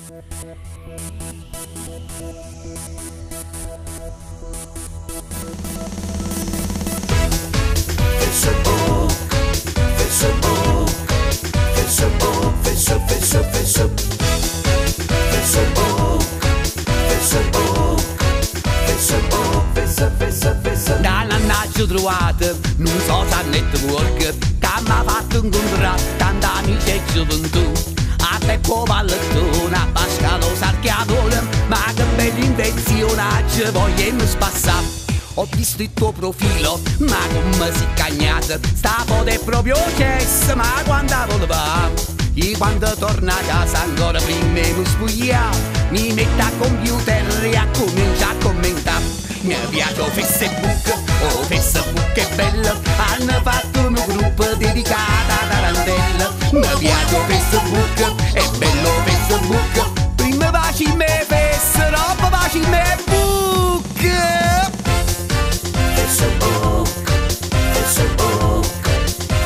Facebook, Facebook, Facebook, Facebook, Facebook, Facebook, Facebook, Facebook, Facebook, Facebook. Da l'annaccio trovato non social network che mi ha fatto incontrare tanti amici e gioventù. A te può pallettone, a Pascalo Sarchiatore, ma che bella invenzione ci vogliamo spassare. Ho visto il tuo profilo, ma come si cagnata, stavo de proprio cesso, ma quando voleva. E quando torna a casa ancora prima mi spuglia, mi metto a computer e a comincia a commentare. Mi piace Facebook, oh Facebook è bello, hanno fatto un gruppo dedicato a Tarantella. Mi piace Facebook, è bello Facebook, prima baci me face, dopo baci me book. Facebook, Facebook,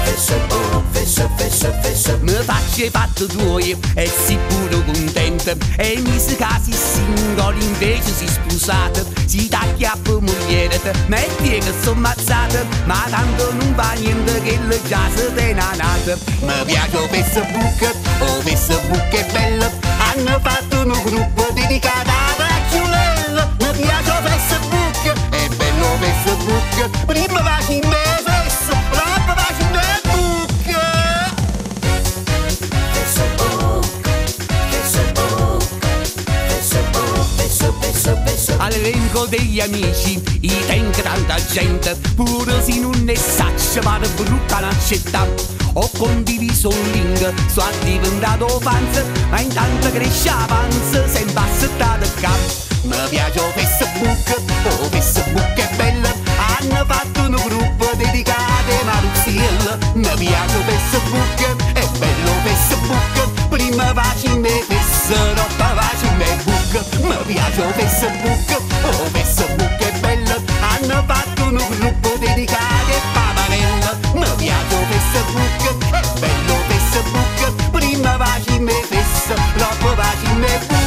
Facebook, Facebook, Facebook, Facebook. Mi faccio i fatti tuoi e si pure contento. E mi si casi singoli invece si sposate. Si taglia per mogliere, metti che sono ammazzate, ma tanto non va niente che le già si tenanate. Mi piace Facebook, oh Facebook è bello, hanno fatto un gruppo dedicato a Racciolella. Mi piace Facebook, è bello Facebook, prima baci me face, dopo baci me book. Facebook, Facebook, Facebook, Facebook, Facebook, Facebook. All'elenco degli amici, i tengo tanta gente, pure se non ne saccio pare brutta una città. Ho condiviso un link, sono diventato fans, ma intanto cresce avanza, sempre assettato il capo. Mi piace Facebook, oh Facebook è bello, hanno fatto un gruppo dedicato a Maruzziella. Mi piace Facebook, è bello Facebook, prima baci me face, dopo baci me book. Mi piace Facebook, oh Facebook è bello, hanno fatto un gruppo dedicato a Pavanella. Mi piace Facebook, è bello Facebook, prima baci me face, dopo baci me book.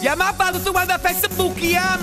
Ja, ma fatto tu quando a Facebook, ja,